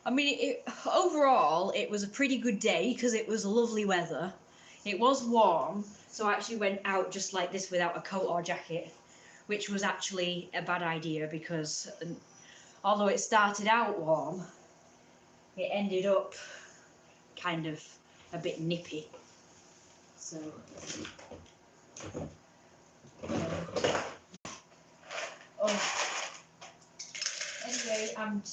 I mean, overall, it was a pretty good day because it was lovely weather. It was warm, so I actually went out just like this without a coat or jacket, which was actually a bad idea because although it started out warm, it ended up kind of a bit nippy. So, anyway, I'm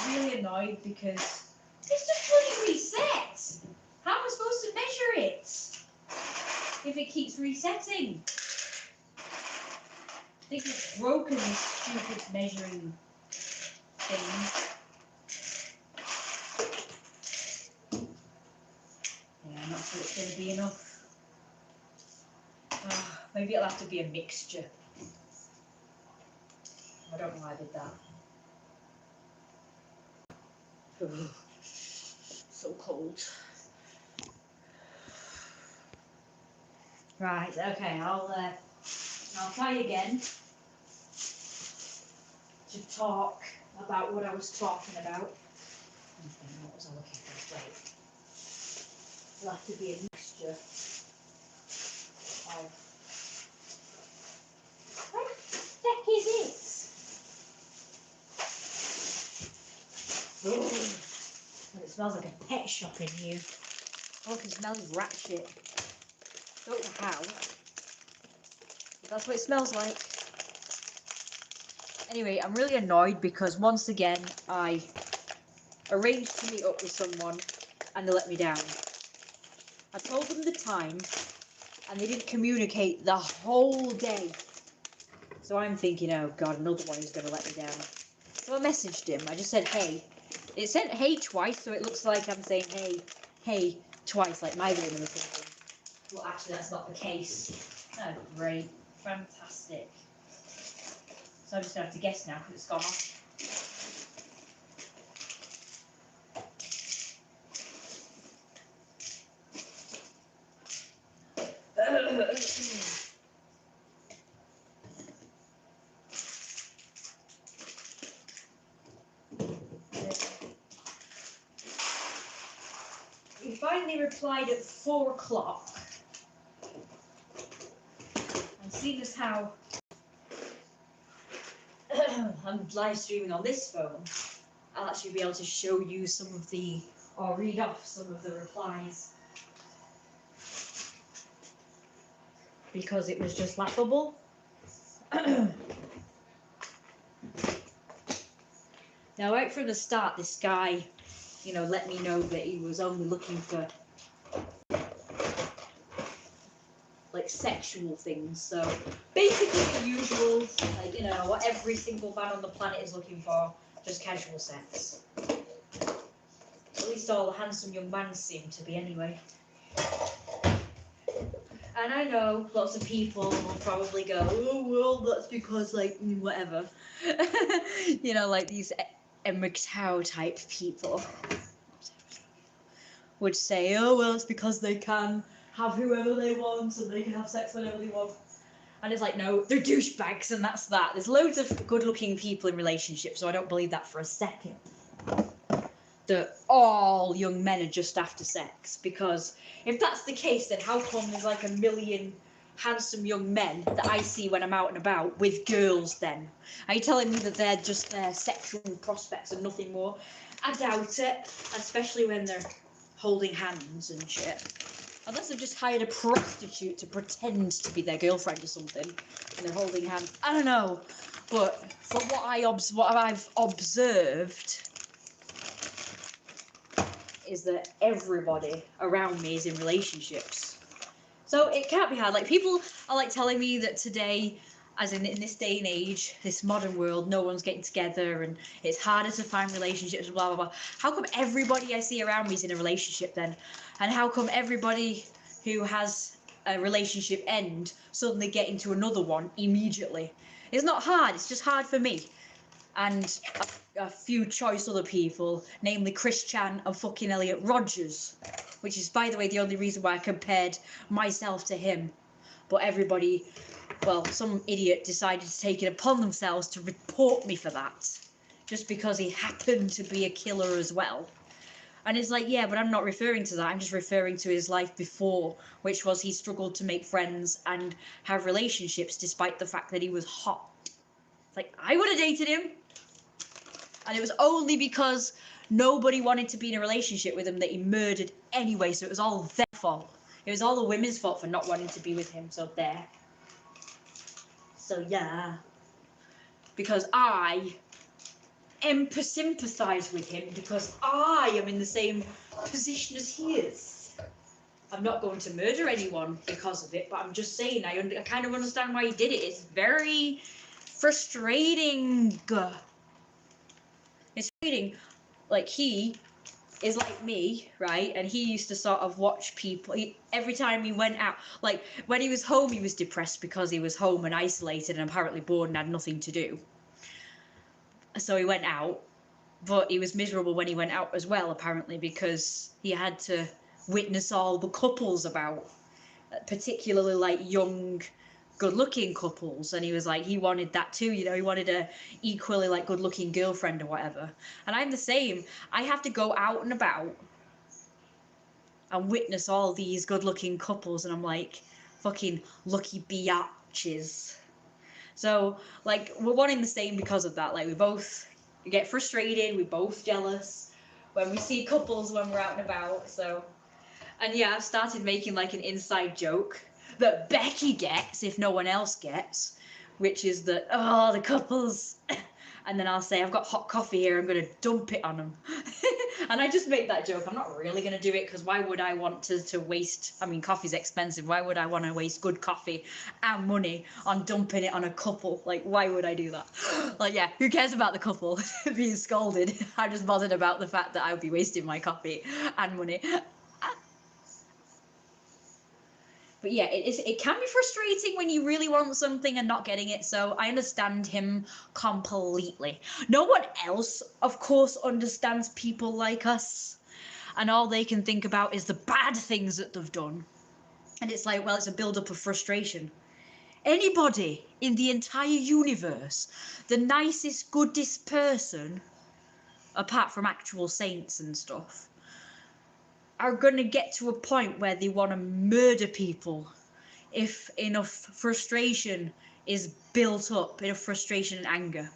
really annoyed because it's just bloody reset. How am I supposed to measure it if it keeps resetting? I think it's broken, this stupid measuring thing. Yeah, I'm not sure it's going to be enough. Maybe it'll have to be a mixture. I don't know why I did that. So cold. Right, okay, I'll try again to talk about what I was talking about. What was I looking for? Right. It'll have to be a mixture of... What the heck is it? Oh, it smells like a pet shop in here. Oh, I can smell rat shit. Don't know how, but that's what it smells like. Anyway, I'm really annoyed because once again I arranged to meet up with someone and they let me down. I told them the time and they didn't communicate the whole day. So I'm thinking, oh god, another one is going to let me down. So I messaged him. I just said, hey. It sent hey twice, so it looks like I'm saying hey twice, like my name or something. Well, actually, that's not the case. Oh, great. Fantastic. So I'm just going to have to guess now because it's gone off. He finally replied at 4 o'clock. And seeing as how I'm live streaming on this phone, I'll actually be able to show you some of the, or read off some of the replies. Because it was just laughable. Now, right from the start, this guy, you know, let me know that he was only looking for like sexual things. So basically the usual, like, you know, what every single man on the planet is looking for, just casual sex. At least all the handsome young men seem to be anyway. And I know lots of people will probably go, oh, well, that's because, like, whatever. You know, like these MGTOW type people would say, oh, well, it's because they can have whoever they want and they can have sex whenever they want. And it's like, no, they're douchebags and that's that. There's loads of good-looking people in relationships, so I don't believe that for a second. That all young men are just after sex, because if that's the case, then how come there's like a million handsome young men that I see when I'm out and about with girls then? Are you telling me that they're just their sexual prospects and nothing more? I doubt it, especially when they're holding hands and shit. Unless they've just hired a prostitute to pretend to be their girlfriend or something, and they're holding hands. I don't know, but from what I've observed, is that everybody around me is in relationships. So it can't be hard. Like, people are like telling me that today, as in this day and age, this modern world, no one's getting together and it's harder to find relationships, blah, blah, blah. How come everybody I see around me is in a relationship then? And how come everybody who has a relationship end suddenly get into another one immediately? It's not hard, it's just hard for me. And a few choice other people, namely Chris Chan and fucking Elliot Rodgers, which is, by the way, the only reason why I compared myself to him. But everybody, well, some idiot decided to take it upon themselves to report me for that. just because he happened to be a killer as well. And it's like, yeah, but I'm not referring to that. I'm just referring to his life before, which was he struggled to make friends and have relationships despite the fact that he was hot. Like, I would have dated him. And it was only because nobody wanted to be in a relationship with him that he murdered anyway. So it was all their fault. It was all the women's fault for not wanting to be with him. So there. So yeah. Because I sympathise with him because I am in the same position as he is. I'm not going to murder anyone because of it, but I'm just saying I kind of understand why he did it. It's very frustrating. It's frustrating. Like, he is like me, right? And he used to sort of watch people. Every time he went out, like when he was home, he was depressed because he was home and isolated and apparently bored and had nothing to do. So he went out, but he was miserable when he went out as well, apparently, because he had to witness all the couples about, particularly like young, good-looking couples. And he was like, he wanted that too, you know, he wanted a equally like good-looking girlfriend or whatever. And I'm the same. I have to go out and about and witness all these good-looking couples, and I'm like, fucking lucky biatches. So, like, we're one in the same because of that. Like, we both get frustrated, we're both jealous when we see couples when we're out and about. So, and yeah, I've started making like an inside joke that Becky gets if no one else gets, which is that, oh, the couples. And then I'll say, I've got hot coffee here, I'm going to dump it on them. And I just make that joke. I'm not really going to do it because why would I want to waste, I mean, coffee's expensive. Why would I want to waste good coffee and money on dumping it on a couple? Like, why would I do that? Like, yeah, who cares about the couple being scolded? I'm just bothered about the fact that I would be wasting my coffee and money. But yeah, it can be frustrating when you really want something and not getting it, so I understand him completely. No one else, of course, understands people like us, and all they can think about is the bad things that they've done. And it's like, well, it's a build-up of frustration. Anybody in the entire universe, the nicest, goodest person, apart from actual saints and stuff, are going to get to a point where they want to murder people if enough frustration is built up, enough frustration and anger.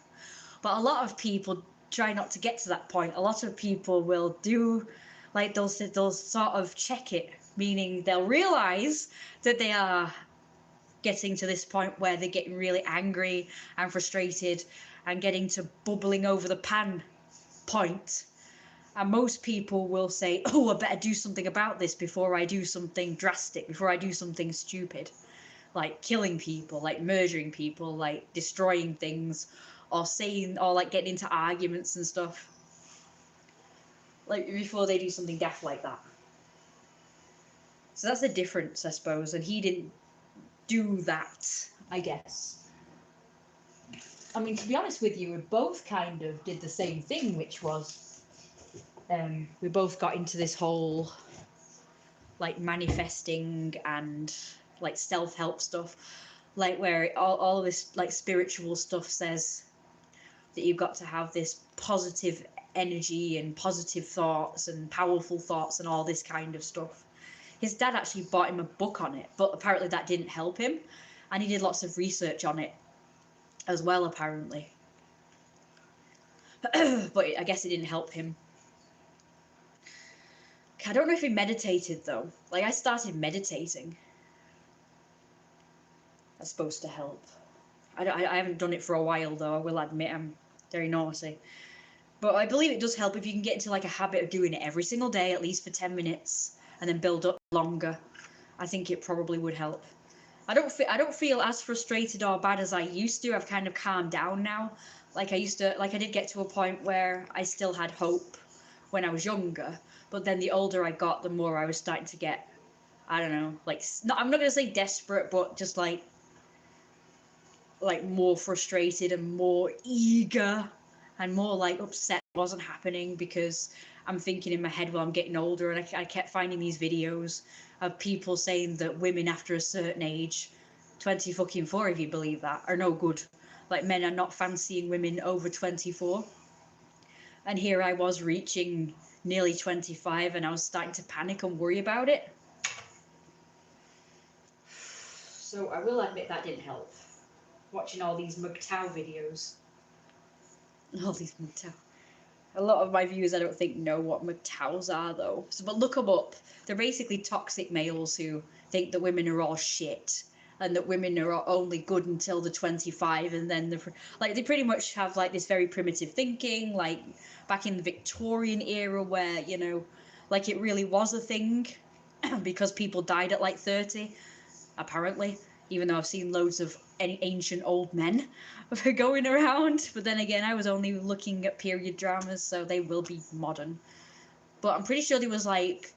But a lot of people try not to get to that point. A lot of people will do, like, they'll sort of check it, meaning they'll realize that they are getting to this point where they're getting really angry and frustrated and getting to bubbling over the pan point. And most people will say, oh, I better do something about this before I do something drastic, before I do something stupid. Like killing people, like murdering people, like destroying things, or saying, or like getting into arguments and stuff. Like before they do something daft like that. So that's the difference, I suppose. And he didn't do that, I guess. I mean, to be honest with you, we both kind of did the same thing, which was we both got into this whole like manifesting and like self-help stuff, like where all of this like spiritual stuff says that you've got to have this positive energy and positive thoughts and powerful thoughts and all this kind of stuff. His dad actually bought him a book on it, but apparently that didn't help him, and he did lots of research on it as well, apparently. But I guess it didn't help him. I don't know if he meditated though. Like, I started meditating. That's supposed to help. I haven't done it for a while though, I will admit. I'm very naughty. But I believe it does help if you can get into like a habit of doing it every single day, at least for 10 minutes, and then build up longer. I think it probably would help. I don't feel as frustrated or bad as I used to. I've kind of calmed down now. Like I used to, like I did get to a point where I still had hope when I was younger, but then the older I got, the more I was starting to get, I don't know, like, I'm not going to say desperate, but just like more frustrated and more eager and more like upset it wasn't happening, because I'm thinking in my head, well, I'm getting older, and I kept finding these videos of people saying that women after a certain age, 24 if you believe that, are no good. Like, men are not fancying women over 24. And here I was reaching nearly 25 and I was starting to panic and worry about it. So I will admit that didn't help. Watching all these MGTOW videos. All these MGTOW. A lot of my viewers I don't think know what MGTOWs are though. So, but look them up. They're basically toxic males who think that women are all shit and that women are only good until they're 25, and then they pretty much have like this very primitive thinking, like back in the Victorian era where, you know, like it really was a thing because people died at like 30, apparently, even though I've seen loads of ancient old men going around. But then again, I was only looking at period dramas, so they will be modern. But I'm pretty sure there was like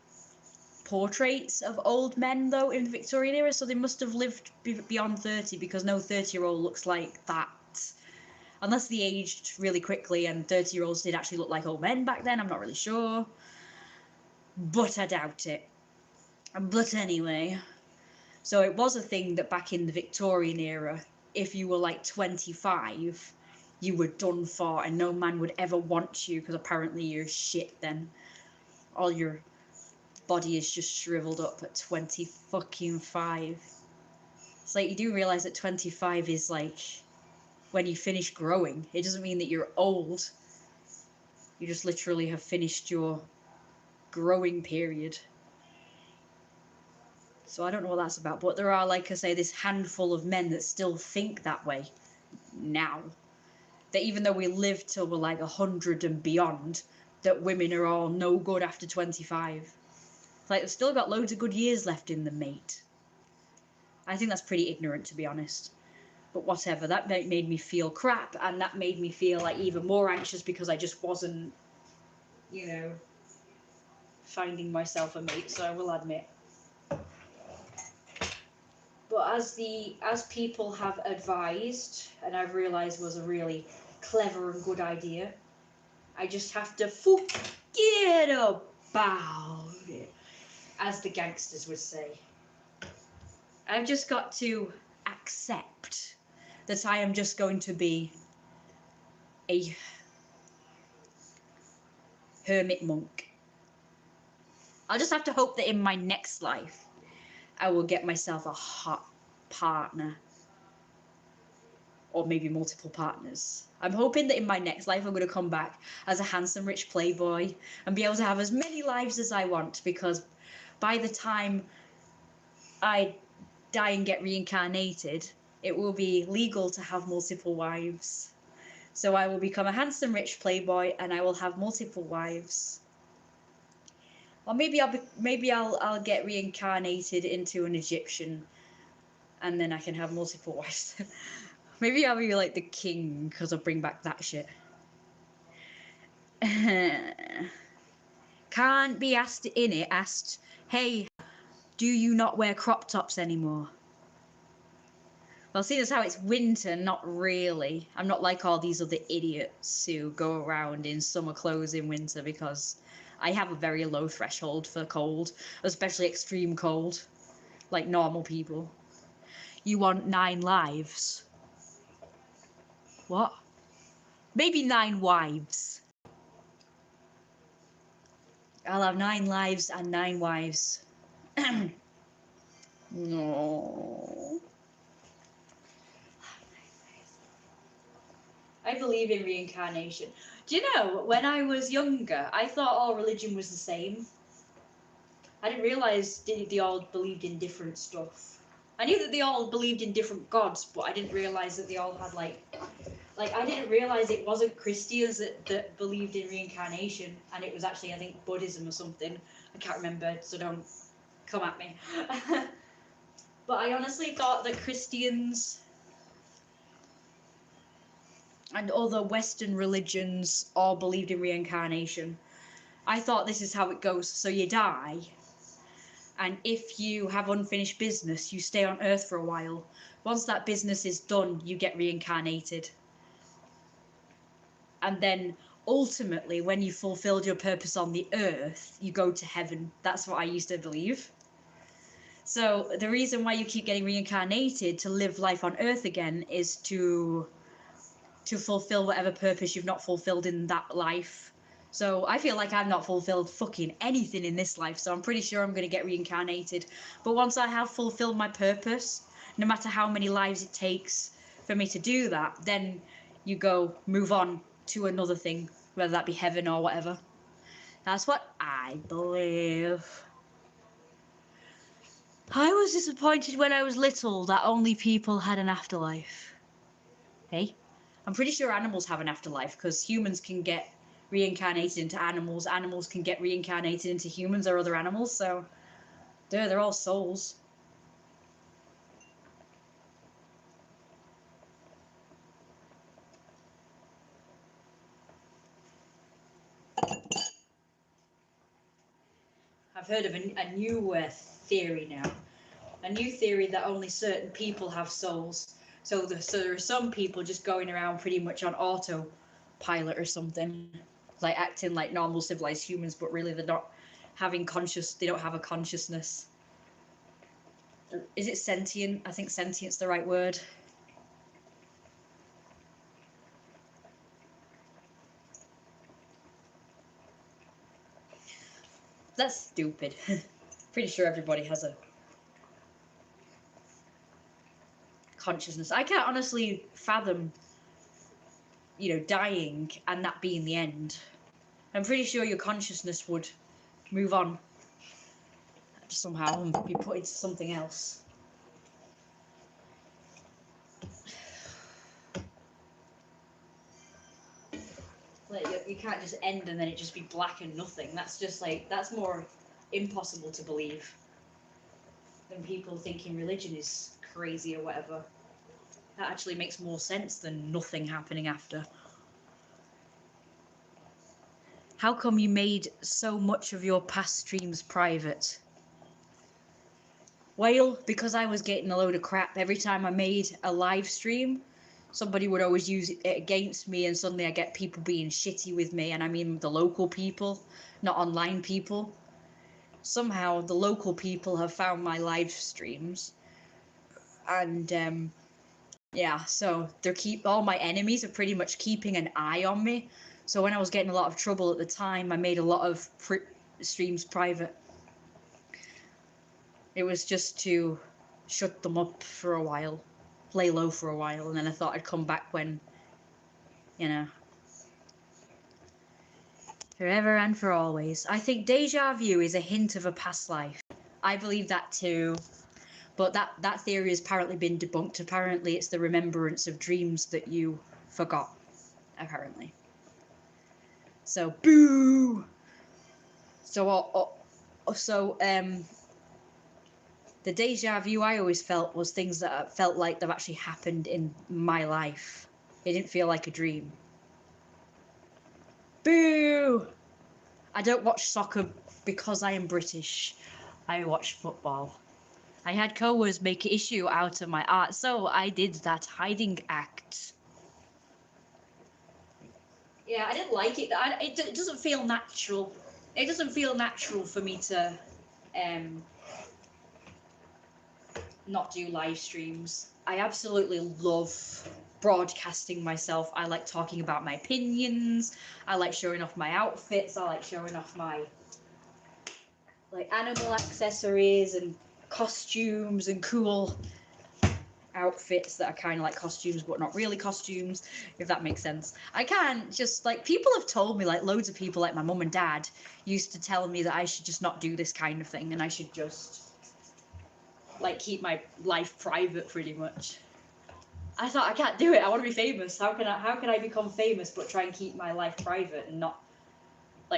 portraits of old men though in the Victorian era, so they must have lived beyond 30, because no 30-year-old looks like that. Unless they aged really quickly and 30-year-olds did actually look like old men back then, I'm not really sure. But I doubt it. But anyway, so it was a thing that back in the Victorian era, if you were like 25, you were done for and no man would ever want you, because apparently you're shit then. All your body is just shriveled up at 25. It's like, you do realize that 25 is like when you finish growing. It doesn't mean that you're old. You just literally have finished your growing period. So I don't know what that's about, but there are, like I say, this handful of men that still think that way now. That even though we live till we're like 100 and beyond, that women are all no good after 25. It's like, they've still got loads of good years left in them, mate. I think that's pretty ignorant, to be honest. But whatever, that made me feel crap, and that made me feel like even more anxious because I just wasn't, you know, finding myself a mate, so I will admit. But as people have advised, and I've realised was a really clever and good idea, I just have to forget about it, as the gangsters would say. I've just got to accept that I am just going to be a hermit monk. I'll just have to hope that in my next life I will get myself a hot partner, or maybe multiple partners. I'm hoping that in my next life I'm going to come back as a handsome rich playboy and be able to have as many lives as I want, because by the time I die and get reincarnated, it will be legal to have multiple wives. So I will become a handsome rich playboy and I will have multiple wives. Or maybe I'll get reincarnated into an Egyptian, and then I can have multiple wives. Maybe I'll be like the king, because I'll bring back that shit. Can't be asked, hey, do you not wear crop tops anymore? Well, seeing as how it's winter, not really. I'm not like all these other idiots who go around in summer clothes in winter, because I have a very low threshold for cold, especially extreme cold, like normal people. You want 9 lives? What? Maybe 9 wives. I'll have 9 lives and 9 wives. No. I believe in reincarnation. Do you know, when I was younger, I thought all religion was the same. I didn't realise they all believed in different stuff. I knew that they all believed in different gods, but I didn't realise that they all had like I didn't realise it wasn't Christians that believed in reincarnation, and it was actually, I think, Buddhism or something. I can't remember, so don't come at me. But I honestly thought that Christians and other Western religions all believed in reincarnation. I thought this is how it goes. So you die, and if you have unfinished business, you stay on Earth for a while. Once that business is done, you get reincarnated. And then ultimately, when you fulfilled your purpose on the Earth, you go to heaven. That's what I used to believe. So the reason why you keep getting reincarnated to live life on Earth again is to fulfill whatever purpose you've not fulfilled in that life. So I feel like I've not fulfilled fucking anything in this life, so I'm pretty sure I'm going to get reincarnated. But once I have fulfilled my purpose, no matter how many lives it takes for me to do that, then you go move on to another thing, whether that be heaven or whatever. That's what I believe. I was disappointed when I was little that only people had an afterlife. Hey? I'm pretty sure animals have an afterlife, because humans can get reincarnated into animals, animals can get reincarnated into humans or other animals, so they're all souls. I've heard of a new theory now. A new theory that only certain people have souls. So there are some people just going around pretty much on autopilot or something, like acting like normal civilized humans, but really they're not having they don't have a consciousness. Is it sentient? I think sentient's the right word. That's stupid. Pretty sure everybody has a consciousness. I can't honestly fathom, dying and that being the end. I'm pretty sure your consciousness would move on somehow and be put into something else. Like, you can't just end and then it just be black and nothing. That's just that's more impossible to believe than people thinking religion is crazy or whatever. That actually makes more sense than nothing happening after. How come you made so much of your past streams private? Well, because I was getting a load of crap every time I made a live stream. Somebody would always use it against me, and suddenly I get people being shitty with me, and I mean the local people, not online people. Somehow the local people have found my live streams, and yeah, so all my enemies are pretty much keeping an eye on me. So when I was getting a lot of trouble at the time, I made a lot of streams private. It was just to shut them up for a while, lay low for a while, and then I thought I'd come back when, forever and for always. I think deja vu is a hint of a past life. I believe that too. But that theory has apparently been debunked. Apparently it's the remembrance of dreams that you forgot. Apparently. So, boo! The deja vu I always felt was things that felt like they've actually happened in my life. It didn't feel like a dream. Boo! I don't watch soccer because I am British. I watch football. I had co-workers make an issue out of my art, so I did that hiding act. Yeah, I didn't like it. It doesn't feel natural. It doesn't feel natural for me to not do live streams. I absolutely love broadcasting myself. I like talking about my opinions. I like showing off my outfits. I like showing off my animal accessories and costumes and cool outfits that are kind of like costumes but not really costumes, if that makes sense. I can't just people have told me, loads of people, my mum and dad used to tell me that I should just not do this kind of thing and I should just keep my life private pretty much. I thought, I can't do it. I want to be famous. How can I become famous but try and keep my life private and not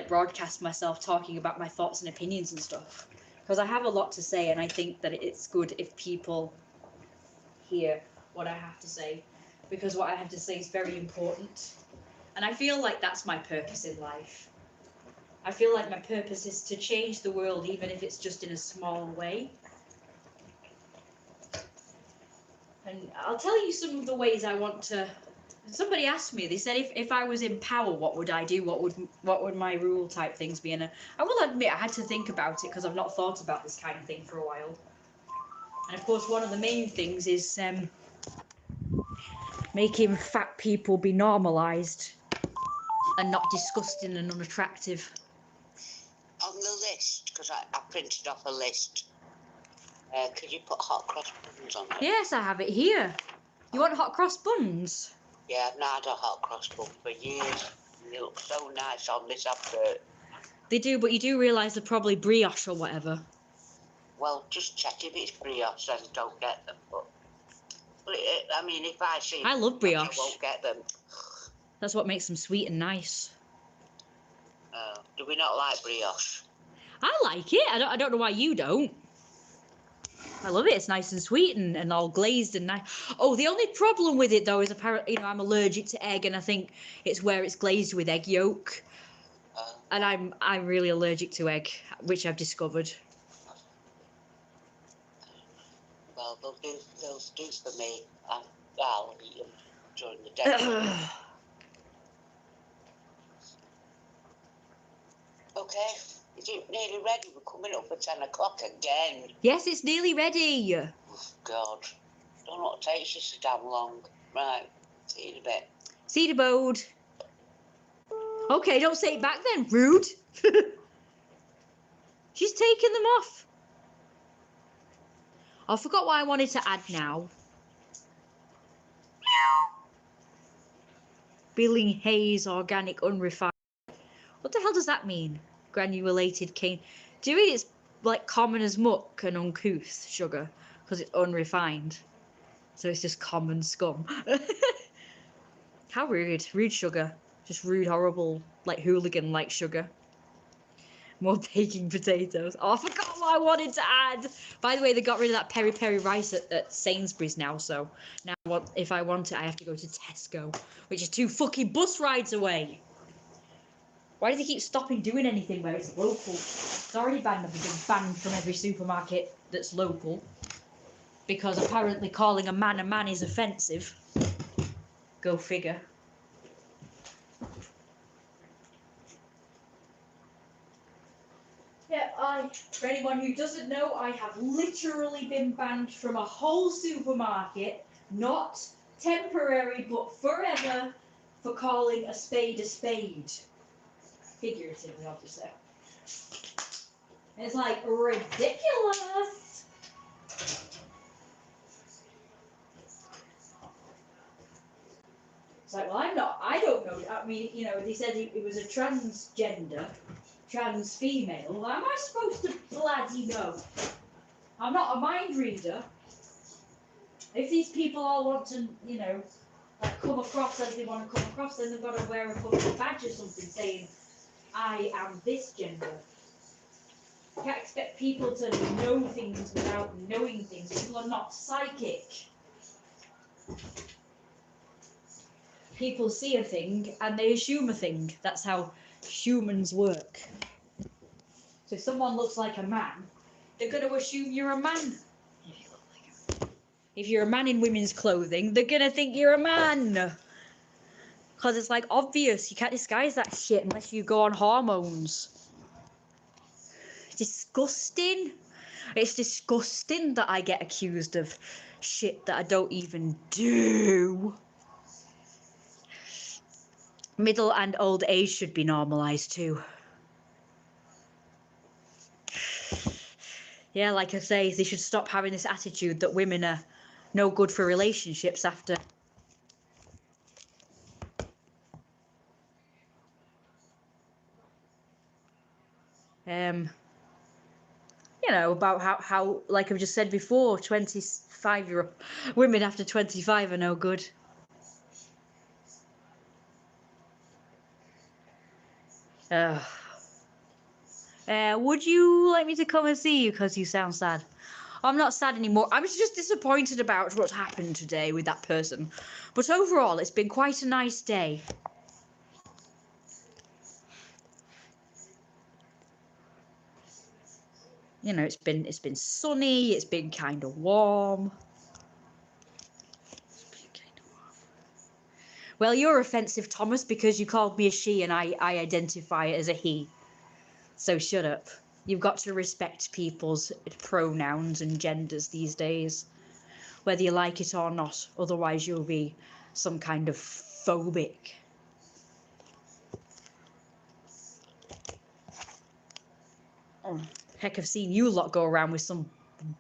broadcast myself talking about my thoughts and opinions and stuff? Because I have a lot to say and I think that it's good if people hear what I have to say, because what I have to say is very important. And I feel like that's my purpose in life. I feel like my purpose is to change the world, even if it's just in a small way. And I'll tell you some of the ways I want to. Somebody asked me, they said if I was in power, what would I do? What would my rule type things be? And I will admit I had to think about it because I've not thought about this kind of thing for a while. And of course one of the main things is making fat people be normalised. and not disgusting and unattractive. On the list, because I printed off a list, could you put hot cross buns on it? Yes, I have it here. You want hot cross buns? Yeah, I've not had a hot cross bun for years. They look so nice on this advert. They do, but you do realise they're probably brioche or whatever. Well, just check if it's brioche, then don't get them. But I mean, if I see, I love brioche. I won't get them. That's what makes them sweet and nice. Do we not like brioche? I like it. I don't know why you don't. I love it. It's nice and sweet and all glazed and nice. Oh, the only problem with it though is apparently, I'm allergic to egg, and I think it's where it's glazed with egg yolk. And I'm really allergic to egg, which I've discovered. Well, they'll do for me. I'll eat them during the day. Okay, is it nearly ready? We're coming up for 10 o'clock again. Yes, it's nearly ready. Oh, God. Don't know what takes you so damn long. Right, see you in a bit. See you, Bode. Okay, don't say it back then, rude. She's taken them off. I forgot what I wanted to add now. Billing haze, organic, unrefined. What the hell does that mean? Granulated cane. Do you mean it's like common as muck and uncouth sugar? Because it's unrefined. So it's just common scum. How rude. Rude sugar. Just rude, horrible, like hooligan like sugar. More baking potatoes. Oh, I forgot what I wanted to add. By the way, they got rid of that peri peri rice at Sainsbury's now. So now if I want it, I have to go to Tesco, which is 2 fucking bus rides away. Why do they keep stopping doing anything where it's local? It's already banned. I've been banned from every supermarket that's local. Because apparently calling a man is offensive. Go figure. Yeah, for anyone who doesn't know, I have literally been banned from a whole supermarket, not temporary, but forever, for calling a spade a spade. Figuratively, obviously. It's like ridiculous. It's like, well, I don't know. I mean, they said it was a transgender, trans female. Well, am I supposed to bloody know? I'm not a mind reader. If these people all want to, like come across as they want to come across, then they've got to wear a fucking badge or something saying, I am this gender. You can't expect people to know things without knowing things. People are not psychic. People see a thing and they assume a thing. That's how humans work. So if someone looks like a man, they're going to assume you're a man. If you're a man in women's clothing, they're going to think you're a man. Because it's like obvious. You can't disguise that shit unless you go on hormones. Disgusting. It's disgusting that I get accused of shit that I don't even do. Middle and old age should be normalised too. Yeah, like I say, they should stop having this attitude that women are no good for relationships after. About how like I've just said before, 25-year-old women after 25 are no good. Would you like me to come and see you because you sound sad? I'm not sad anymore. I was just disappointed about what happened today with that person. But overall, it's been quite a nice day. It's been sunny, it's been kind of warm. Well, you're offensive, Thomas, because you called me a she and I identify as a he. So shut up. You've got to respect people's pronouns and genders these days, whether you like it or not. Otherwise, you'll be some kind of phobic. Heck, I've seen you lot go around with some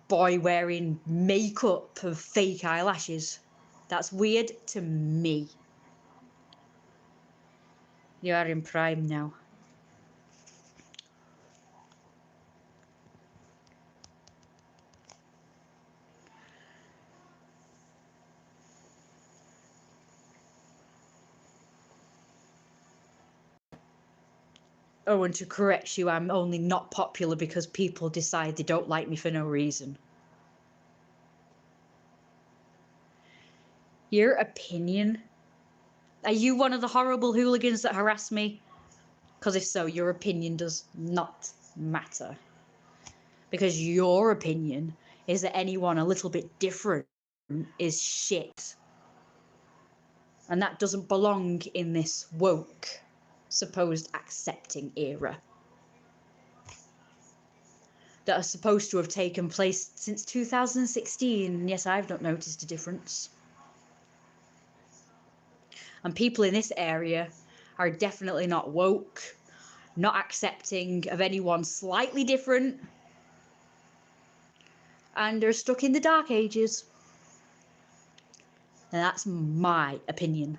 boy wearing makeup of fake eyelashes. That's weird to me. You are in prime now. Oh, and to correct you, I'm only not popular because people decide they don't like me for no reason. Your opinion? Are you one of the horrible hooligans that harass me? Because if so, your opinion does not matter. Because your opinion is that anyone a little bit different is shit. And that doesn't belong in this woke, supposed accepting era that are supposed to have taken place since 2016. And yes, I've not noticed a difference. And people in this area are definitely not woke, not accepting of anyone slightly different, and are stuck in the dark ages. And that's my opinion.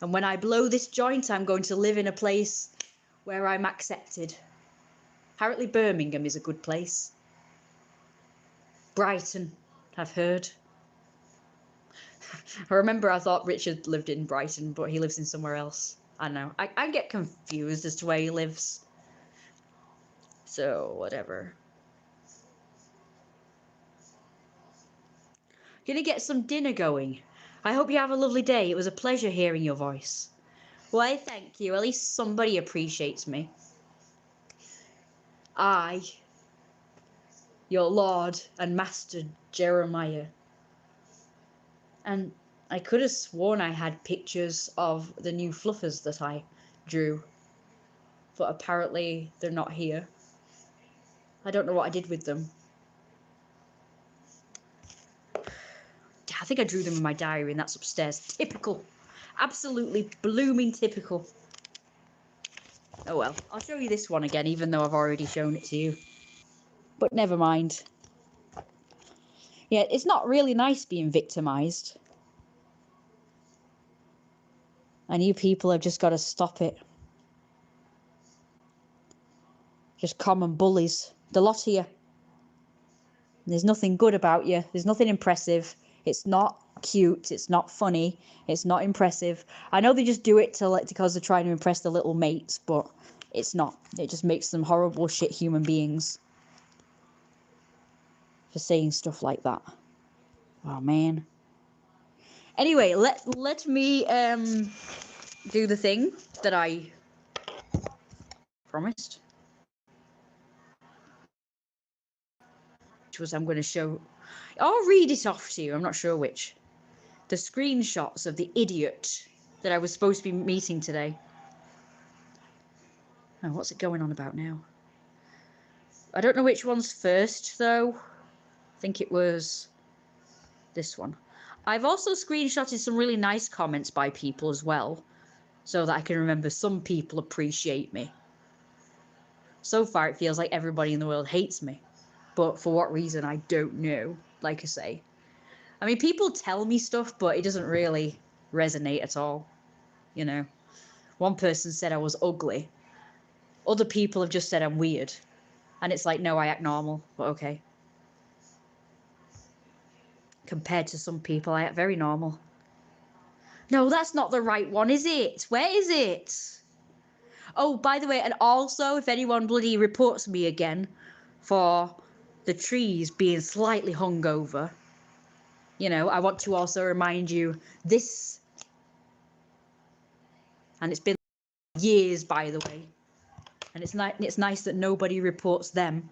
And when I blow this joint, I'm going to live in a place where I'm accepted. Apparently Birmingham is a good place. Brighton, I've heard. I remember I thought Richard lived in Brighton, but he lives in somewhere else. I don't know. I get confused as to where he lives. So, whatever. Gonna get some dinner going. I hope you have a lovely day. It was a pleasure hearing your voice. Why, thank you. At least somebody appreciates me. I, your Lord and Master Jeremiah. And I could have sworn I had pictures of the new fluffers that I drew. But apparently they're not here. I don't know what I did with them. I think I drew them in my diary and that's upstairs. Typical. Absolutely blooming typical. Oh well, I'll show you this one again, even though I've already shown it to you. But never mind. Yeah, it's not really nice being victimized. And you people have just got to stop it. Just common bullies. The lot of you. There's nothing good about you. There's nothing impressive. It's not cute. It's not funny. It's not impressive. I know they just do it because they're trying to impress the little mates, but it's not. It just makes them horrible shit human beings for saying stuff like that. Oh man. Anyway, let me do the thing that I promised, which was I'm going to show. I'll read it off to you. I'm not sure which. The screenshots of the idiot that I was supposed to be meeting today. Oh, what's it going on about now? I don't know which one's first though. I think it was this one. I've also screenshotted some really nice comments by people as well, so that I can remember some people appreciate me. So far it feels like everybody in the world hates me, but for what reason I don't know. Like I say, I mean, people tell me stuff, but it doesn't really resonate at all, you know. One person said I was ugly. Other people have just said I'm weird. And it's like, no, I act normal, but okay. Compared to some people, I act very normal. No, that's not the right one, is it? Where is it? Oh, by the way, and also, if anyone bloody reports me again for the trees being slightly hungover, you know, I want to also remind you this, and it's been years, by the way, and it's nice that nobody reports them.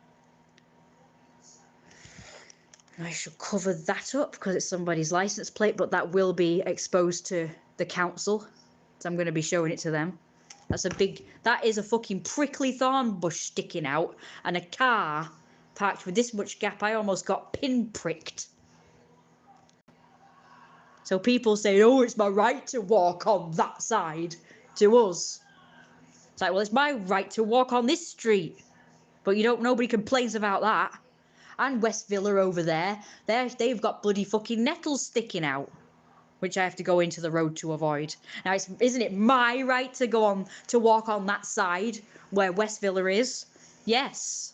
I shall cover that up because it's somebody's license plate, but that will be exposed to the council, so I'm going to be showing it to them. That is a fucking prickly thorn bush sticking out, and a car parked with this much gap. I almost got pinpricked. So people say, oh, it's my right to walk on that side to us. It's like, well, it's my right to walk on this street. But nobody complains about that. And West Villa over there, they've got bloody fucking nettles sticking out, which I have to go into the road to avoid. Now, isn't it my right to walk on that side where West Villa is? Yes.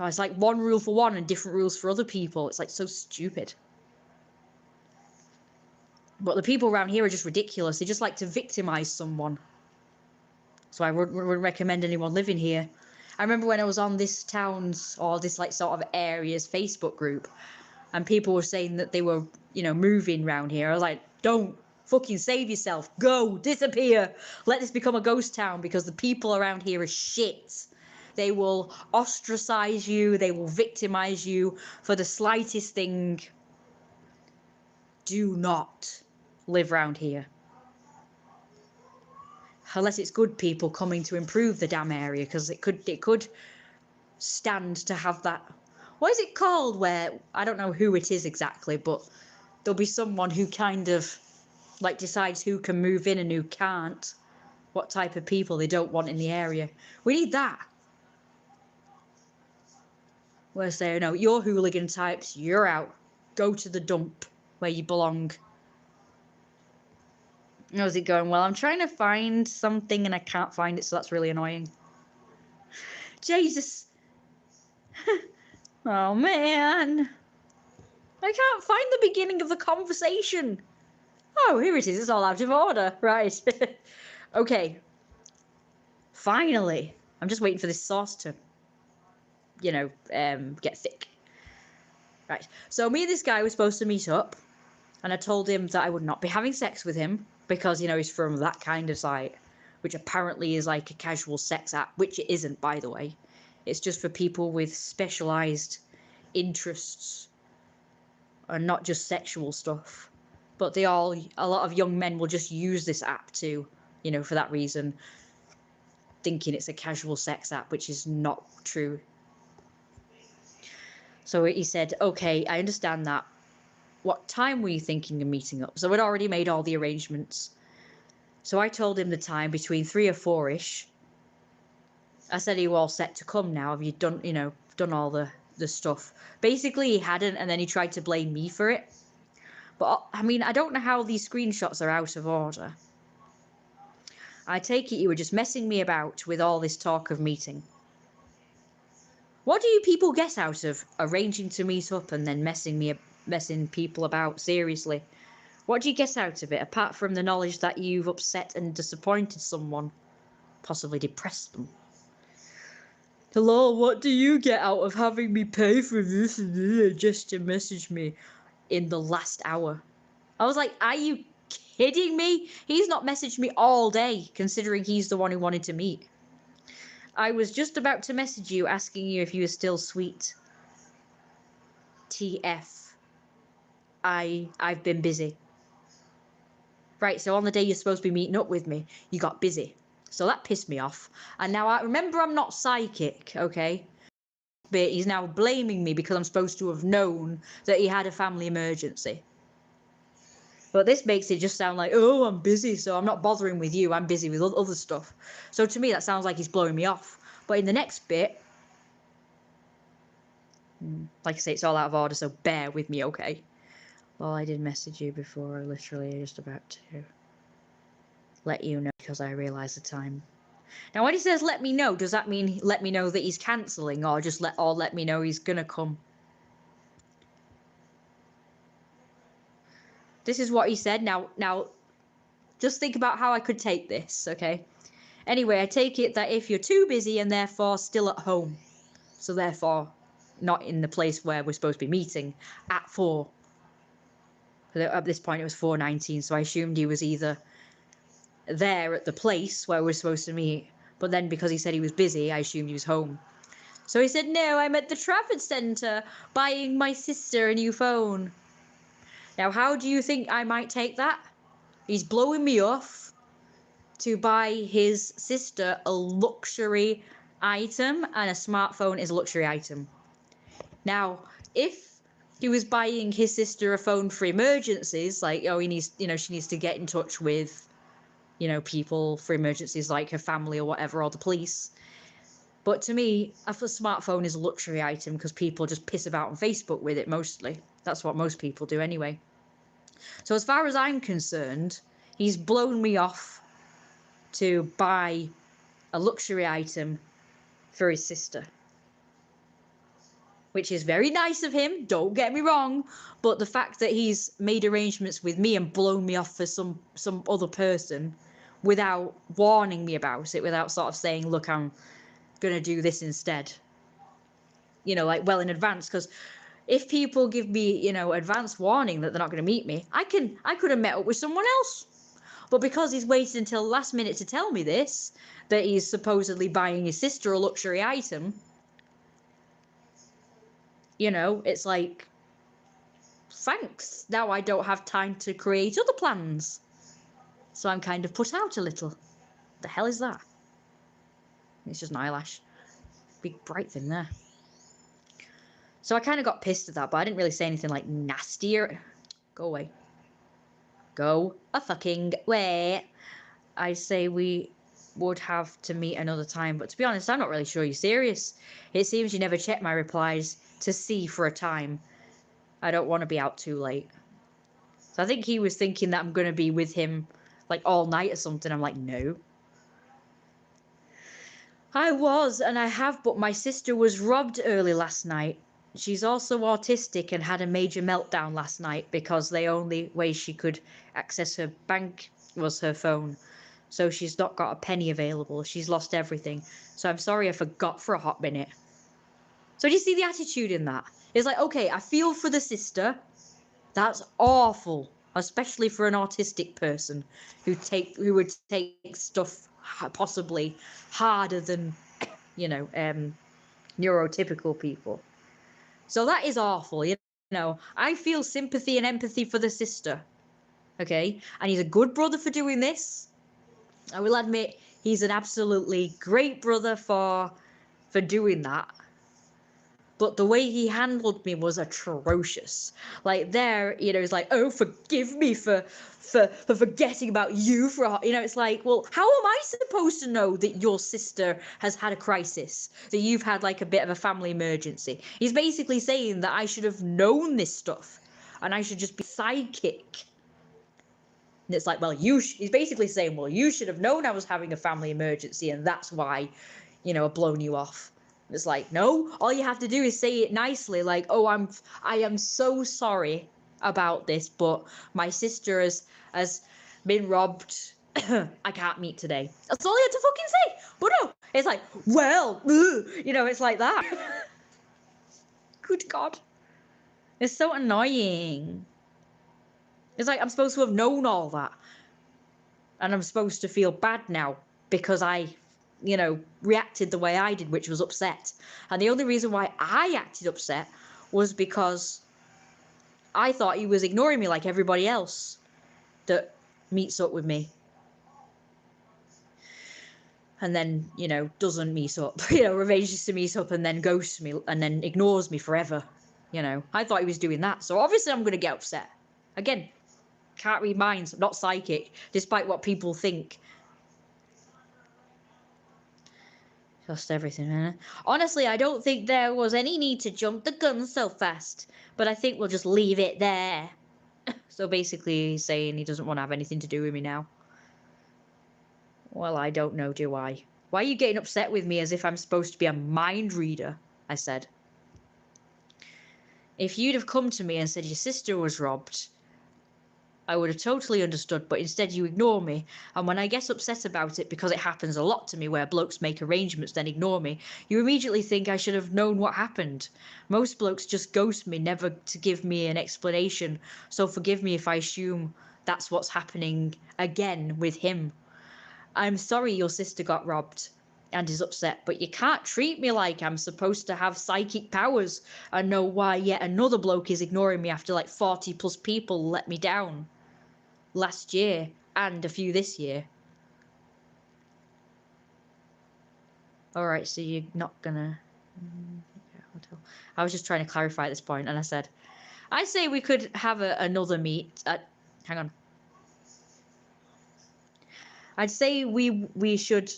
Oh, it's like one rule for one and different rules for other people. It's like so stupid. But the people around here are just ridiculous. They just like to victimize someone. So I wouldn't recommend anyone living here. I remember when I was on this town's, or this like sort of area's Facebook group, and people were saying that they were, moving around here. I was like, don't fucking save yourself. Go, disappear. Let this become a ghost town, because the people around here are shit. They will ostracize you. They will victimize you for the slightest thing. Do not live around here. Unless it's good people coming to improve the damn area, because it could stand to have that. What is it called? Where I don't know who it is exactly, but there'll be someone who kind of like decides who can move in and who can't. What type of people they don't want in the area. We need that. Where say, no, you're hooligan types, you're out. Go to the dump where you belong. How's it going? Well, I'm trying to find something and I can't find it, so that's really annoying. Jesus. Oh, man. I can't find the beginning of the conversation. Oh, here it is. It's all out of order. Right. Okay. Finally. I'm just waiting for this sauce to, get thick. Right. So me and this guy were supposed to meet up, and I told him that I would not be having sex with him because, he's from that kind of site, which apparently is like a casual sex app, which it isn't, by the way. It's just for people with specialized interests and not just sexual stuff. But a lot of young men will just use this app to, for that reason, thinking it's a casual sex app, which is not true. So he said, okay, I understand that. What time were you thinking of meeting up? So I'd already made all the arrangements. So I told him the time between 3 or 4-ish. I said, are you all set to come now? Have you done all the stuff? Basically, he hadn't, and then he tried to blame me for it. But, I mean, I don't know how these screenshots are out of order. I take it you were just messing me about with all this talk of meeting. What do you people get out of arranging to meet up and then messing people about? Seriously. What do you get out of it, apart from the knowledge that you've upset and disappointed someone? Possibly depressed them. Hello, what do you get out of having me pay for this just to message me in the last hour? I was like, are you kidding me? He's not messaged me all day, considering he's the one who wanted to meet. I was just about to message you, asking you if you were still sweet. TF. I've been busy. Right, so on the day you're supposed to be meeting up with me, you got busy. So that pissed me off. And now remember I'm not psychic, okay? But he's now blaming me because I'm supposed to have known that he had a family emergency. But this makes it just sound like, oh, I'm busy, so I'm not bothering with you. I'm busy with other stuff. So to me, that sounds like he's blowing me off. But in the next bit, like I say, it's all out of order, so bear with me, okay? Well, I did message you before, literally just about to let you know because I realised the time. Now, when he says let me know, does that mean let me know that he's cancelling, or just let me know he's gonna come? This is what he said. Now, just think about how I could take this, okay? Anyway, I take it that if you're too busy and therefore still at home, so therefore not in the place where we're supposed to be meeting at 4. At this point, it was 4:19, so I assumed he was either there at the place where we're supposed to meet, but then because he said he was busy, I assumed he was home. So he said, no, I'm at the Trafford Centre buying my sister a new phone. Now, how do you think I might take that? He's blowing me off to buy his sister a luxury item, and a smartphone is a luxury item. Now, if he was buying his sister a phone for emergencies, like, oh, he needs, she needs to get in touch with, people for emergencies like her family or whatever, or the police, But to me, a smartphone is a luxury item because people just piss about on Facebook with it mostly. That's what most people do anyway. So as far as I'm concerned, he's blown me off to buy a luxury item for his sister. Which is very nice of him, don't get me wrong, but the fact that he's made arrangements with me and blown me off for some other person without warning me about it, without sort of saying, look, I'm gonna do this instead, you know, like well in advance, because if people give me, you know, advance warning that they're not going to meet me, I could have met up with someone else. But because he's waited until the last minute to tell me this, that he's supposedly buying his sister a luxury item, you know, it's like, thanks. Now I don't have time to create other plans. So I'm kind of put out a little. The hell is that? It's just an eyelash. Big bright thing there. So I kind of got pissed at that, but I didn't really say anything like nasty or... Go away. Go a fucking way. I say we would have to meet another time, but to be honest, I'm not really sure you're serious. It seems you never check my replies to see for a time. I don't want to be out too late. So I think he was thinking that I'm going to be with him like all night or something. I'm like, no. I was, and I have, but my sister was robbed early last night. She's also autistic and had a major meltdown last night because the only way she could access her bank was her phone. So she's not got a penny available. She's lost everything. So I'm sorry I forgot for a hot minute. So do you see the attitude in that? It's like, okay, I feel for the sister. That's awful, especially for an autistic person who would take stuff possibly harder than, you know, neurotypical people. So that is awful, you know. I feel sympathy and empathy for the sister, okay? And he's a good brother for doing this. I will admit he's an absolutely great brother for doing that. But the way he handled me was atrocious. Like there, you know, it's like, oh, forgive me for forgetting about you for, you know, it's like, well, how am I supposed to know that your sister has had a crisis, that you've had like a bit of a family emergency? He's basically saying that I should have known this stuff and I should just be psychic. And it's like, well, he's basically saying, well, you should have known I was having a family emergency and that's why, you know, I've blown you off. It's like, no, all you have to do is say it nicely, like, oh, I am so sorry about this, but my sister has been robbed. I can't meet today. That's all you have to fucking say. But no, it's like, well, you know, it's like that. Good God. It's so annoying. It's like I'm supposed to have known all that. And I'm supposed to feel bad now because I, you know, reacted the way I did, which was upset. And the only reason why I acted upset was because I thought he was ignoring me like everybody else that meets up with me. And then, you know, doesn't meet up, you know, arranges to meet up and then ghosts me and then ignores me forever. You know, I thought he was doing that. So obviously I'm going to get upset. Again, can't read minds, not psychic, despite what people think. Lost everything, huh? Honestly, I don't think there was any need to jump the gun so fast, but I think we'll just leave it there. So basically he's saying he doesn't want to have anything to do with me now. Well, I don't know, do I? Why are you getting upset with me as if I'm supposed to be a mind reader? I said. If you'd have come to me and said your sister was robbed, I would have totally understood, but instead you ignore me, and when I get upset about it, because it happens a lot to me where blokes make arrangements then ignore me, you immediately think I should have known what happened. Most blokes just ghost me, never to give me an explanation, so forgive me if I assume that's what's happening again with him. I'm sorry your sister got robbed and is upset, but you can't treat me like I'm supposed to have psychic powers and know why yet another bloke is ignoring me after like 40 plus people let me down last year and a few this year. All right, so you're not gonna... I was just trying to clarify at this point, and I said, I say we could have another meet at... Hang on. I'd say we should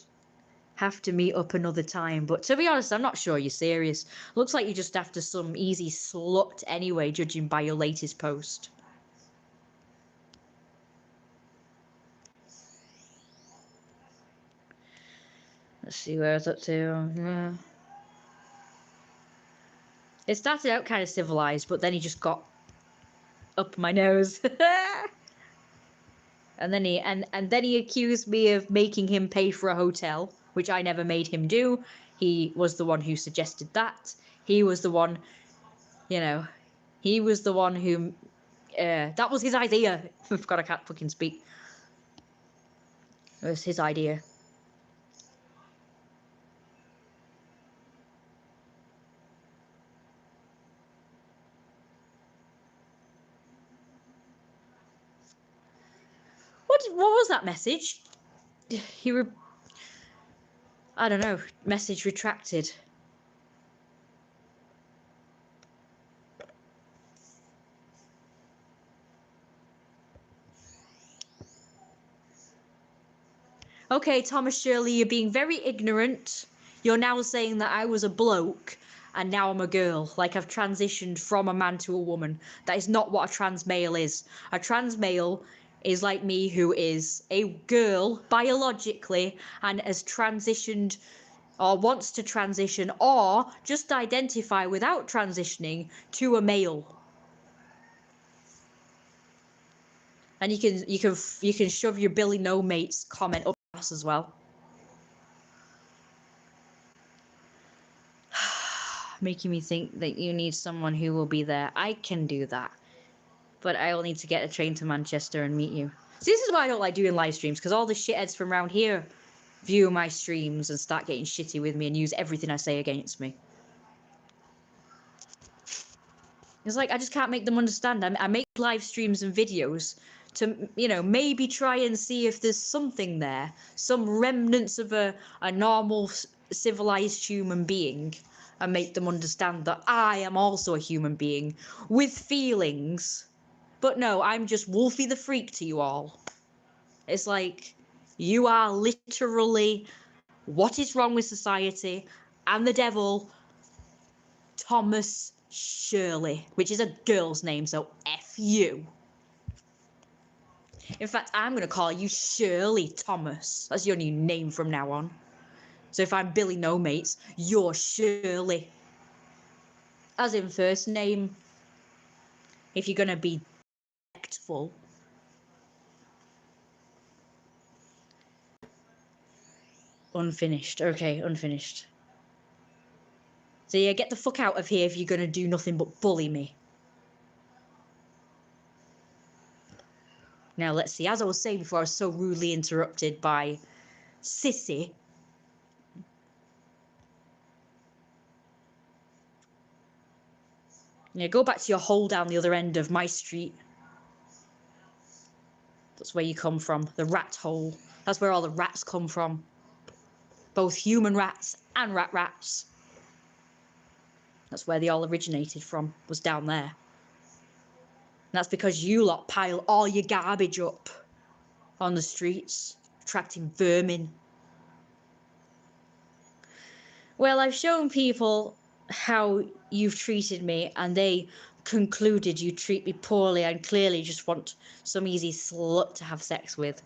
have to meet up another time. But to be honest, I'm not sure you're serious. Looks like you're just after some easy slut anyway, judging by your latest post. Let's see where it's up to. It started out kind of civilized, but then he just got up my nose. And then he accused me of making him pay for a hotel, which I never made him do. He was the one who suggested that. He was the one, you know, he was the one who, that was his idea. God, I can't fucking speak. It was his idea. What was that message? I don't know. Message retracted. Okay, Thomas Shirley, you're being very ignorant. You're now saying that I was a bloke and now I'm a girl. Like I've transitioned from a man to a woman. That is not what a trans male is. A trans male is like me, who is a girl biologically and has transitioned or wants to transition or just identify without transitioning to a male. And you can shove your Billy No Mates comment up your ass as well. Making me think that you need someone who will be there. I can do that, but I'll need to get a train to Manchester and meet you. See, this is why I don't like doing live streams, because all the shitheads from around here view my streams and start getting shitty with me and use everything I say against me. It's like I just can't make them understand. I make live streams and videos to, you know, maybe try and see if there's something there, some remnants of a normal civilized human being, and make them understand that I am also a human being with feelings. But no, I'm just Wolfie the Freak to you all. It's like, you are literally what is wrong with society and the devil, Thomas Shirley, which is a girl's name, so F you. In fact, I'm going to call you Shirley Thomas. That's your new name from now on. So if I'm Billy No Mates, you're Shirley. As in first name. If you're going to be respectful. Unfinished. Okay, unfinished. So yeah, get the fuck out of here if you're going to do nothing but bully me. Now let's see. As I was saying before, I was so rudely interrupted by Sissy. Yeah, go back to your hole down the other end of my street. That's where you come from. The rat hole. That's where all the rats come from. Both human rats and rats. That's where they all originated from, was down there. And that's because you lot pile all your garbage up on the streets, attracting vermin. Well, I've shown people how you've treated me, and they concluded you treat me poorly and clearly just want some easy slut to have sex with.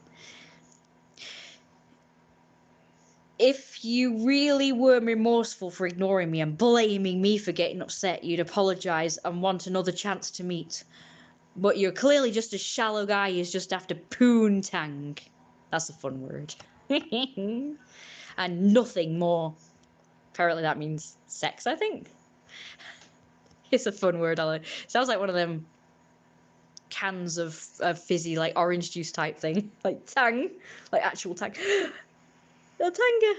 If you really were remorseful for ignoring me and blaming me for getting upset, you'd apologise and want another chance to meet. But you're clearly just a shallow guy who's just after poontang. That's a fun word. And nothing more. Apparently that means sex, I think. It's a fun word, Alan. Sounds like one of them cans of fizzy, like orange juice type thing. Like tang. Like actual tang. A tanga.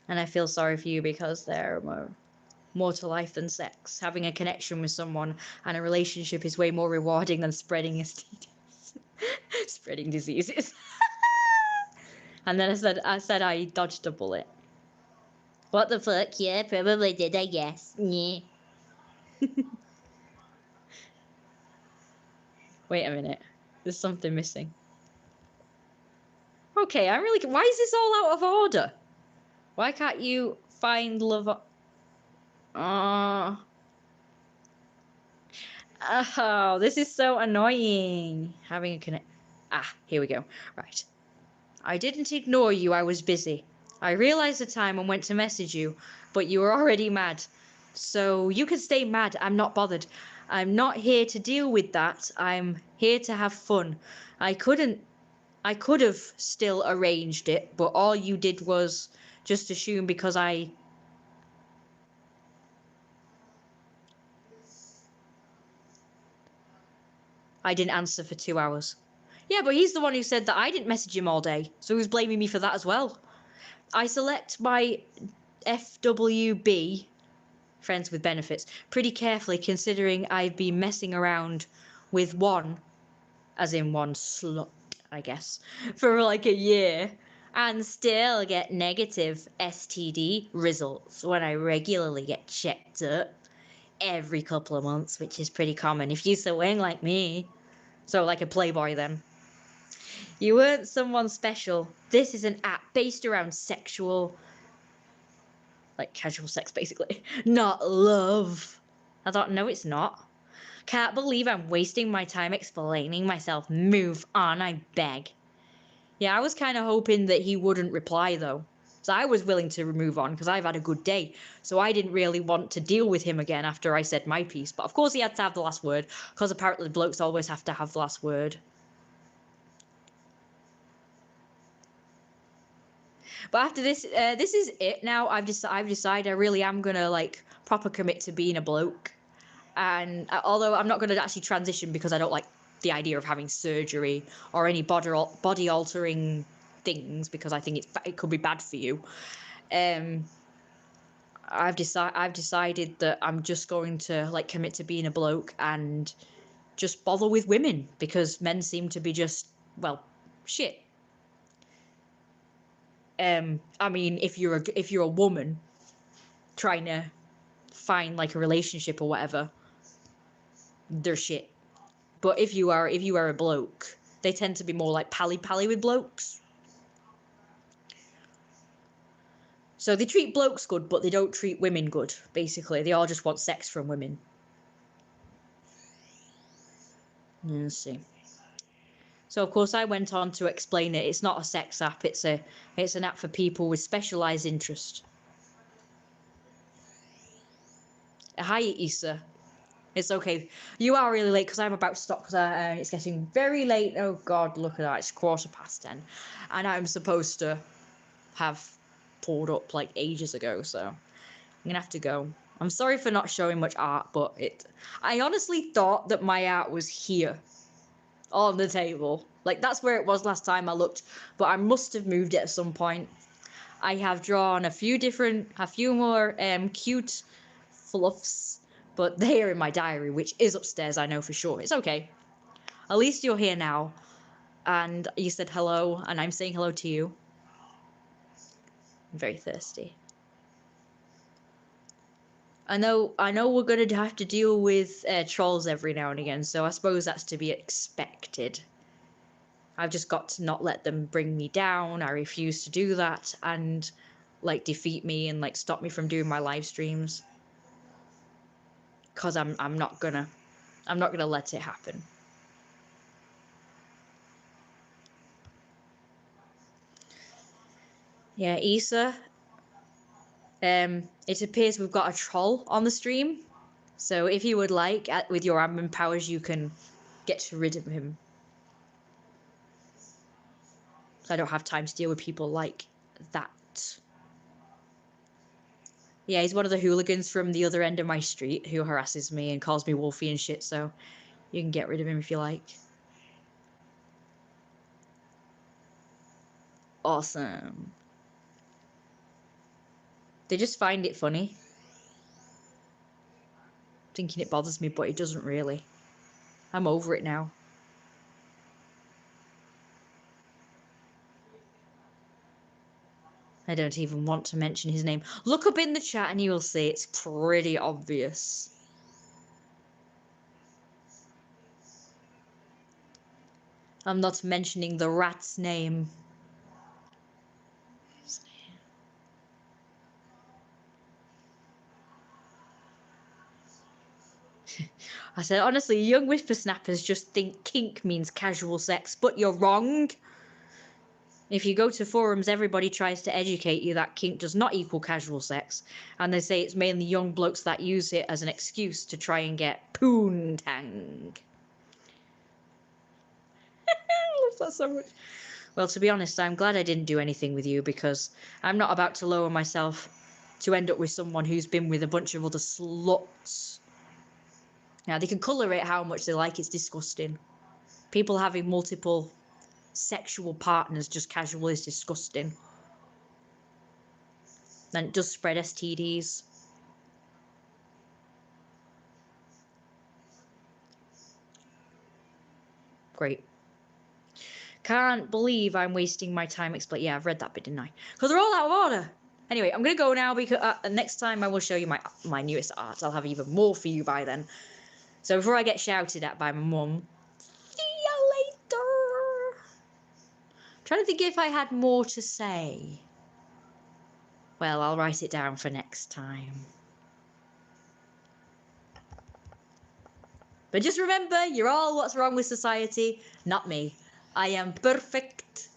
And I feel sorry for you because there are more to life than sex. Having a connection with someone and a relationship is way more rewarding than spreading STDs. Spreading diseases. And then I said I dodged a bullet. What the fuck? Yeah, probably did, I guess. Yeah. Wait a minute. There's something missing. Okay, I'm really... Why is this all out of order? Why can't you find love... Oh, this is so annoying. Having a connect... Ah, here we go. Right. I didn't ignore you, I was busy. I realized the time and went to message you, but you were already mad. So you can stay mad, I'm not bothered. I'm not here to deal with that, I'm here to have fun. I could have still arranged it, but all you did was just assume because I didn't answer for 2 hours. Yeah, but he's the one who said that I didn't message him all day, so he's blaming me for that as well. I select my FWB, friends with benefits, pretty carefully considering I've been messing around with one, as in one slut, I guess, for like a year, and still get negative STD results when I regularly get checked up every couple of months, which is pretty common if you swing like me. So like a playboy then. You weren't someone special. This is an app based around sexual, like casual sex basically, not love. I thought, no, it's not. Can't believe I'm wasting my time explaining myself. Move on, I beg. Yeah, I was kind of hoping that he wouldn't reply though. So I was willing to move on because I've had a good day. So I didn't really want to deal with him again after I said my piece. But of course he had to have the last word because apparently blokes always have to have the last word. But after this, this is it now. I've decided I really am gonna like proper commit to being a bloke. And although I'm not gonna actually transition because I don't like the idea of having surgery or any body altering things because I think it could be bad for you. I've decided that I'm just going to like commit to being a bloke and just bother with women because men seem to be just, well, shit. I mean, if you're a woman trying to find like a relationship or whatever, they're shit. But if you are a bloke, they tend to be more like pally with blokes. So they treat blokes good, but they don't treat women good. Basically, they all just want sex from women. Let's see. So of course I went on to explain it. It's not a sex app. It's an app for people with specialized interest. Hi, Issa. It's okay. You are really late because I'm about to stop because it's getting very late. Oh God, look at that. It's 10:15, and I'm supposed to have pulled up like ages ago. So I'm gonna have to go. I'm sorry for not showing much art, but I honestly thought that my art was here on the table. Like that's where it was last time I looked, but I must have moved it at some point. I have drawn a few more cute fluffs, but they are in my diary, which is upstairs, I know for sure. It's okay. At least you're here now, and you said hello, and I'm saying hello to you. I'm very thirsty. I know we're gonna have to deal with trolls every now and again, so I suppose that's to be expected. I've just got to not let them bring me down. I refuse to do that and like defeat me and like stop me from doing my live streams. Cause I'm not gonna let it happen. Yeah, Issa. It appears we've got a troll on the stream. So if you would like, with your admin powers, you can get rid of him. So I don't have time to deal with people like that. Yeah, he's one of the hooligans from the other end of my street who harasses me and calls me Wolfie and shit, so you can get rid of him if you like. Awesome. They just find it funny. Thinking it bothers me, but it doesn't really. I'm over it now. I don't even want to mention his name. Look up in the chat and you will see it's pretty obvious. I'm not mentioning the rat's name. I said, honestly, young whippersnappers just think kink means casual sex, but you're wrong. If you go to forums, everybody tries to educate you that kink does not equal casual sex, and they say it's mainly young blokes that use it as an excuse to try and get poontang. I love that so much. Well, to be honest, I'm glad I didn't do anything with you, because I'm not about to lower myself to end up with someone who's been with a bunch of other sluts. Now, they can colour it how much they like, it's disgusting. People having multiple sexual partners just casual is disgusting. And it does spread STDs. Great. Can't believe I'm wasting my time explaining. Yeah, I've read that bit, didn't I? Because they're all out of order. Anyway, I'm going to go now, because next time I will show you my newest art. I'll have even more for you by then. So before I get shouted at by my mum, see you later. I'm trying to think if I had more to say. Well, I'll write it down for next time. But just remember, you're all what's wrong with society, not me. I am perfect.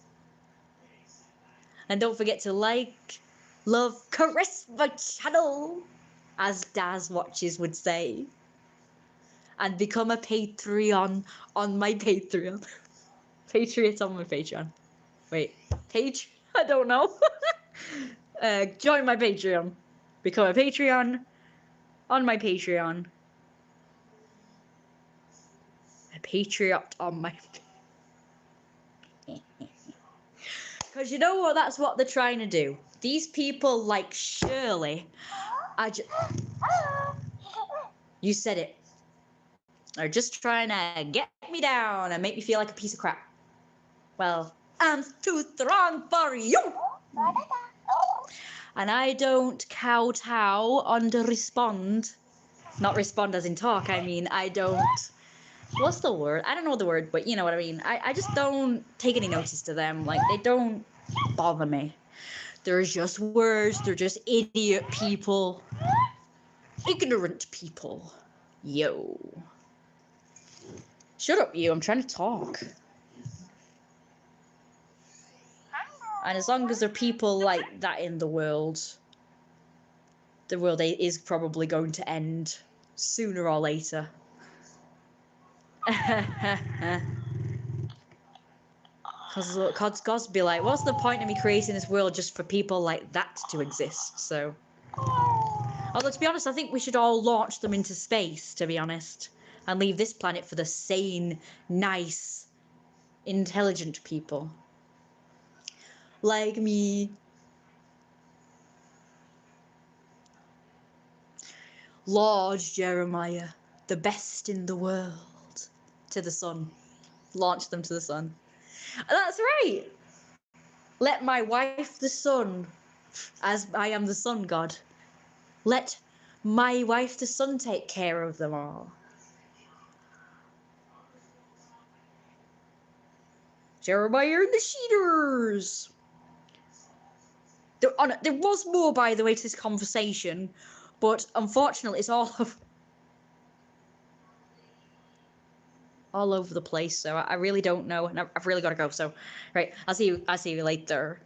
And don't forget to like, love, caress my channel, as Daz Watches would say. And become a Patreon on my Patreon. Patriot on my Patreon. Wait, page? I don't know. Join my Patreon. Become a Patreon on my Patreon. A patriot on my... Because you know what? That's what they're trying to do. These people like Shirley... You said it. Are just trying to get me down and make me feel like a piece of crap. Well, I'm too strong for you. And I don't kowtow under respond. Not respond as in talk, I mean, I don't... What's the word? I don't know the word, but you know what I mean. I just don't take any notice to them. Like, they don't bother me. They're just words. They're just idiot people. Ignorant people. Yo. Shut up, you. I'm trying to talk. And as long as there are people like that in the world is probably going to end sooner or later. Because God's be like, what's the point of me creating this world just for people like that to exist? So, although to be honest, I think we should all launch them into space, to be honest, and leave this planet for the sane, nice, intelligent people. Like me. Lord Jeremiah, the best in the world. To the sun. Launch them to the sun. That's right. Let my wife the sun, as I am the sun god. Let my wife the sun take care of them all. Jeremiah and the Sheeters. There was more, by the way, to this conversation, but unfortunately it's all over the place, so I really don't know, and I've really got to go. So, right, I'll see you later.